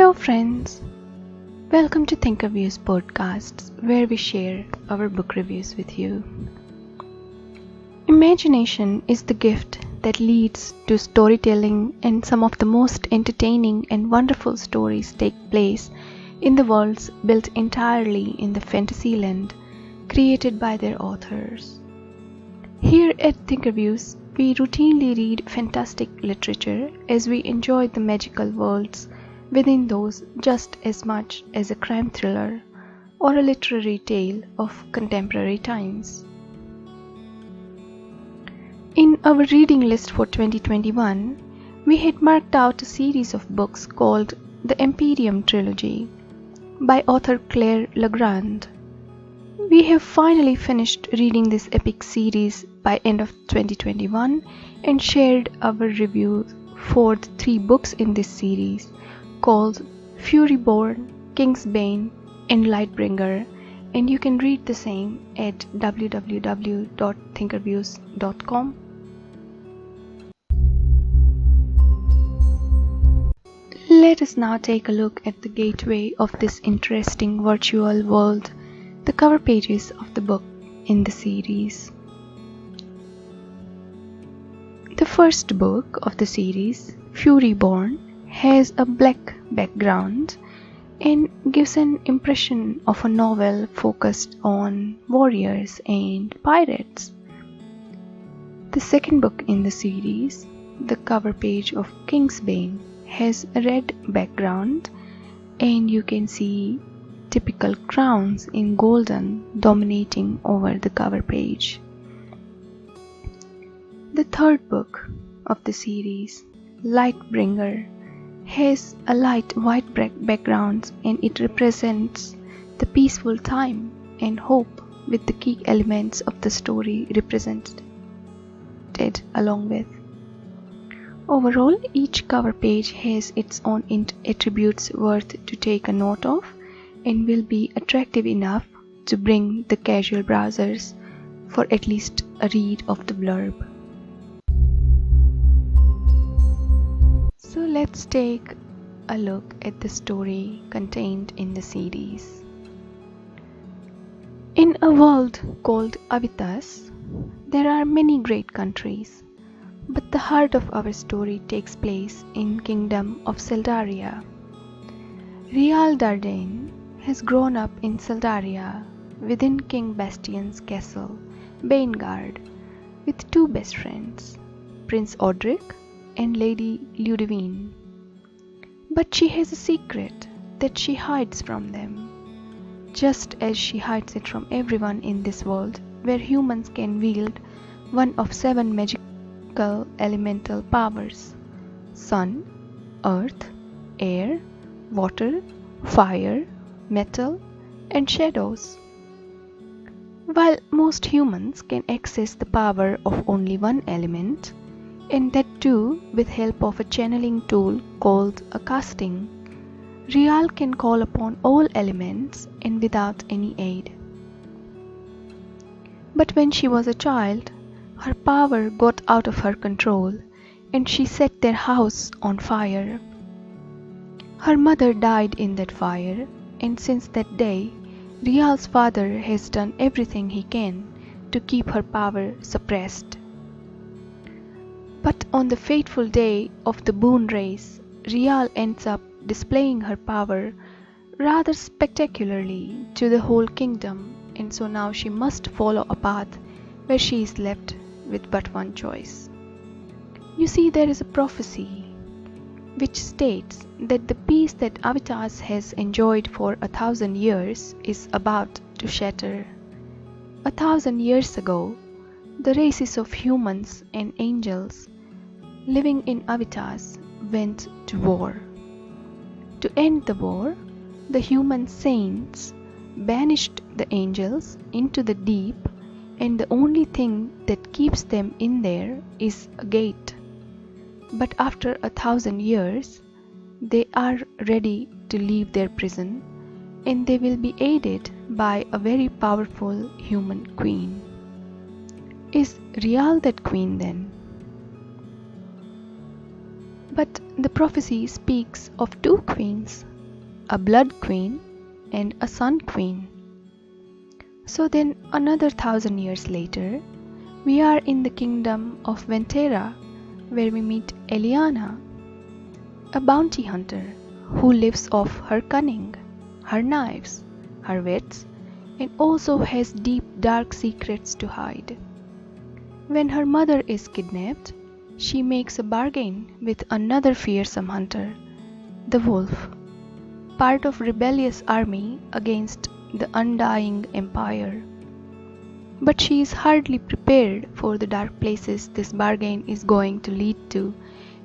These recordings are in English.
Hello friends, welcome to ThinkerViews podcasts where we share our book reviews with you. Imagination is the gift that leads to storytelling, and some of the most entertaining and wonderful stories take place in the worlds built entirely in the fantasy land created by their authors. Here at ThinkerViews, we routinely read fantastic literature as we enjoy the magical worlds within those just as much as a crime thriller or a literary tale of contemporary times. In our reading list for 2021, we had marked out a series of books called the Empirium Trilogy by author Claire Legrand. We have finally finished reading this epic series by end of 2021 and shared our review for the 3 books in this series called Furyborn, Kingsbane and Lightbringer, and you can read the same at www.thinkerviews.com. Let us now take a look at the gateway of this interesting virtual world, the cover pages of the book in the series. The first book of the series, Furyborn, has a black background and gives an impression of a novel focused on warriors and pirates. The second book in the series, the cover page of Kingsbane, has a red background and you can see typical crowns in golden dominating over the cover page. The third book of the series, Lightbringer, has a light white background and it represents the peaceful time and hope, with the key elements of the story represented along with. Overall, each cover page has its own attributes worth to take a note of and will be attractive enough to bring the casual browsers for at least a read of the blurb. So let's take a look at the story contained in the series. In a world called Avitas, there are many great countries, but the heart of our story takes place in Kingdom of Seldaria. Rial Dardain has grown up in Seldaria within King Bastian's castle, Baneguard, with 2 best friends, Prince Odric and Lady Ludivine. But she has a secret that she hides from them, just as she hides it from everyone in this world where humans can wield one of 7 magical elemental powers: sun, earth, air, water, fire, metal, and shadows. While most humans can access the power of only one element, and that too with help of a channeling tool called a casting, Rial can call upon all elements and without any aid. But when she was a child, her power got out of her control and she set their house on fire. Her mother died in that fire, and since that day, Rial's father has done everything he can to keep her power suppressed. But on the fateful day of the boon race, Rial ends up displaying her power rather spectacularly to the whole kingdom, and so now she must follow a path where she is left with but one choice. You see, there is a prophecy which states that the peace that Avitas has enjoyed for 1,000 years is about to shatter. 1,000 years ago, the races of humans and angels living in Avitas went to war. To end the war, the human saints banished the angels into the deep, and the only thing that keeps them in there is a gate. But after 1,000 years, they are ready to leave their prison, and they will be aided by a very powerful human queen. Is Rial that queen then? But the prophecy speaks of 2 queens, a blood queen, and a sun queen. So then another 1,000 years later, we are in the kingdom of Ventera, where we meet Eliana, a bounty hunter who lives off her cunning, her knives, her wits, and also has deep dark secrets to hide. When her mother is kidnapped, she makes a bargain with another fearsome hunter, the wolf, part of rebellious army against the undying empire. But she is hardly prepared for the dark places this bargain is going to lead to,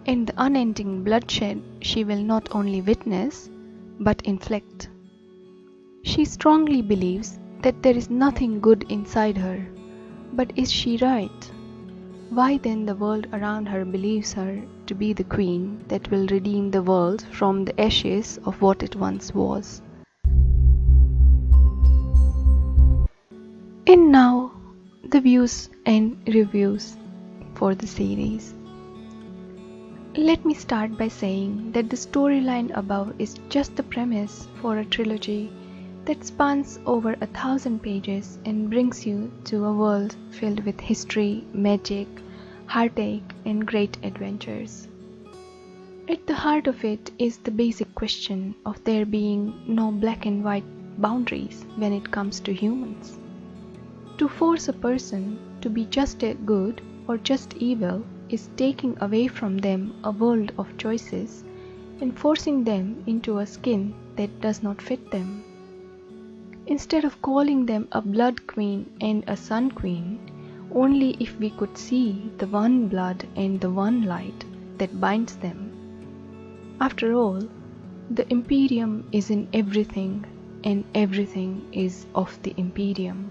and the unending bloodshed she will not only witness, but inflict. She strongly believes that there is nothing good inside her, but is she right? Why then the world around her believes her to be the queen that will redeem the world from the ashes of what it once was. And now, the views and reviews for the series. Let me start by saying that the storyline above is just the premise for a trilogy that spans over 1,000 pages and brings you to a world filled with history, magic, heartache, and great adventures. At the heart of it is the basic question of there being no black and white boundaries when it comes to humans. To force a person to be just good or just evil is taking away from them a world of choices and forcing them into a skin that does not fit them. Instead of calling them a blood queen and a sun queen, only if we could see the one blood and the one light that binds them. After all, the Empirium is in everything, and everything is of the Empirium.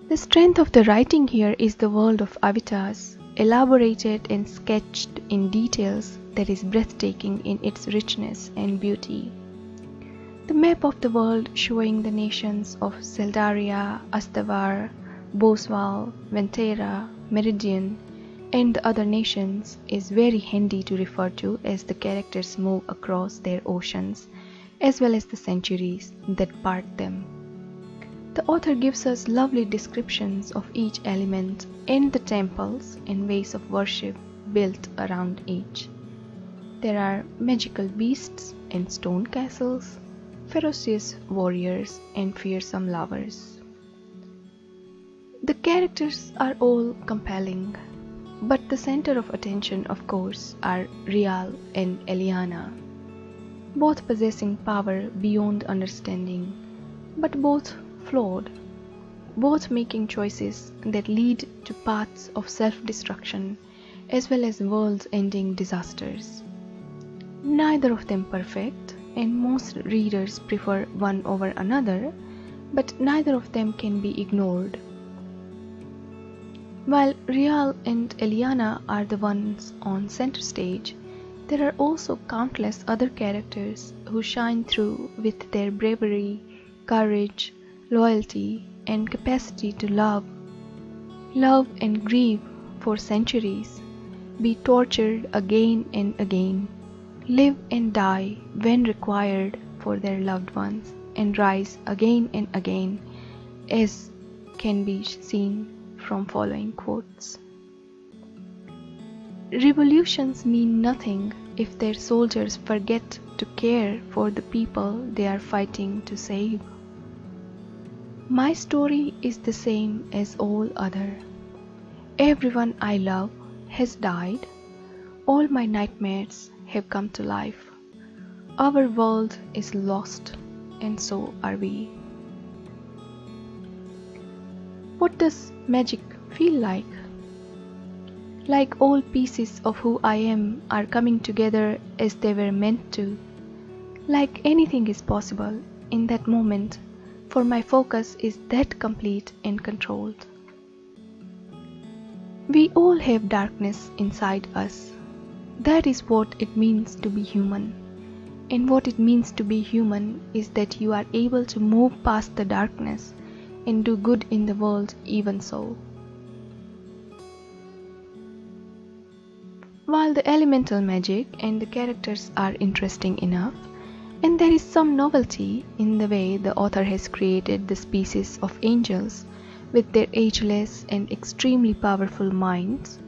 The strength of the writing here is the world of avatars, elaborated and sketched in details that is breathtaking in its richness and beauty. The map of the world showing the nations of Seldaria, Astavar, Boswal, Ventera, Meridian, and the other nations is very handy to refer to as the characters move across their oceans, as well as the centuries that part them. The author gives us lovely descriptions of each element and the temples and ways of worship built around each. There are magical beasts and stone castles, ferocious warriors and fearsome lovers. The characters are all compelling, but the center of attention, of course, are Rial and Eliana, both possessing power beyond understanding, but both flawed, both making choices that lead to paths of self-destruction as well as world-ending disasters. Neither of them perfect, and most readers prefer one over another, but neither of them can be ignored. While Rial and Eliana are the ones on center stage, there are also countless other characters who shine through with their bravery, courage, loyalty, and capacity to love and grieve for centuries, be tortured again and again, live and die when required for their loved ones, and rise again and again, as can be seen from following quotes. Revolutions mean nothing if their soldiers forget to care for the people they are fighting to save. My story is the same as all other. Everyone I love has died. All my nightmares have come to life. Our world is lost, and so are we. What does magic feel like? Like all pieces of who I am are coming together as they were meant to. Like anything is possible in that moment, for my focus is that complete and controlled. We all have darkness inside us. That is what it means to be human. And what it means to be human is that you are able to move past the darkness and do good in the world even so. While the elemental magic and the characters are interesting enough, and there is some novelty in the way the author has created the species of angels with their ageless and extremely powerful minds,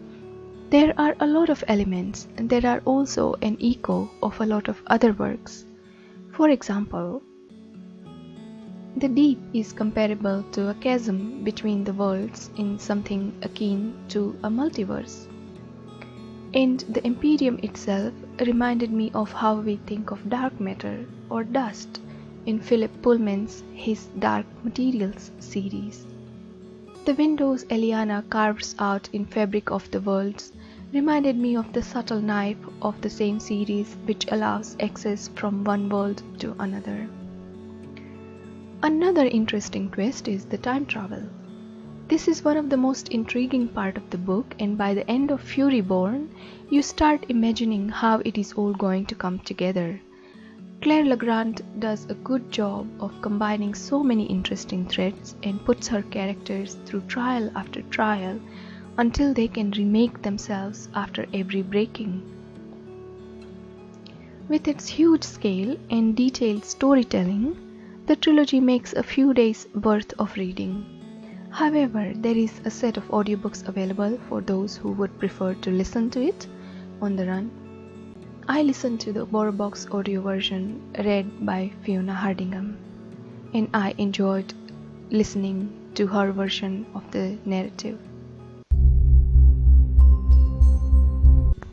there are a lot of elements and there are also an echo of a lot of other works. For example, the deep is comparable to a chasm between the worlds in something akin to a multiverse. And the Empirium itself reminded me of how we think of dark matter or dust in Philip Pullman's His Dark Materials series. The windows Eliana carves out in Fabric of the Worlds reminded me of the subtle knife of the same series which allows access from one world to another. Another interesting twist is the time travel. This is one of the most intriguing part of the book, and by the end of Furyborn, you start imagining how it is all going to come together. Claire Legrand does a good job of combining so many interesting threads and puts her characters through trial after trial until they can remake themselves after every breaking. With its huge scale and detailed storytelling, the trilogy makes a few days' worth of reading. However, there is a set of audiobooks available for those who would prefer to listen to it on the run. I listened to the BorrowBox audio version read by Fiona Hardingham, and I enjoyed listening to her version of the narrative.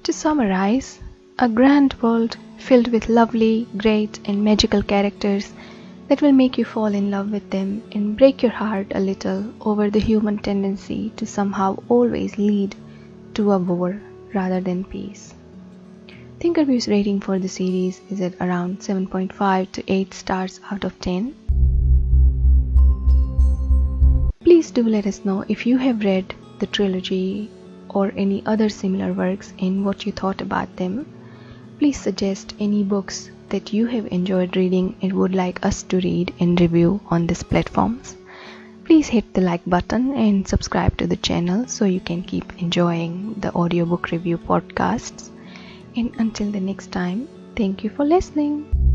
To summarize, a grand world filled with lovely, great, and magical characters that will make you fall in love with them and break your heart a little over the human tendency to somehow always lead to a war rather than peace. ThinkerViews rating for the series is at around 7.5 to 8 stars out of 10. Please do let us know if you have read the trilogy or any other similar works and what you thought about them. Please suggest any books that you have enjoyed reading and would like us to read and review on these platforms. Please hit the like button and subscribe to the channel so you can keep enjoying the audiobook review podcasts. And until the next time, thank you for listening.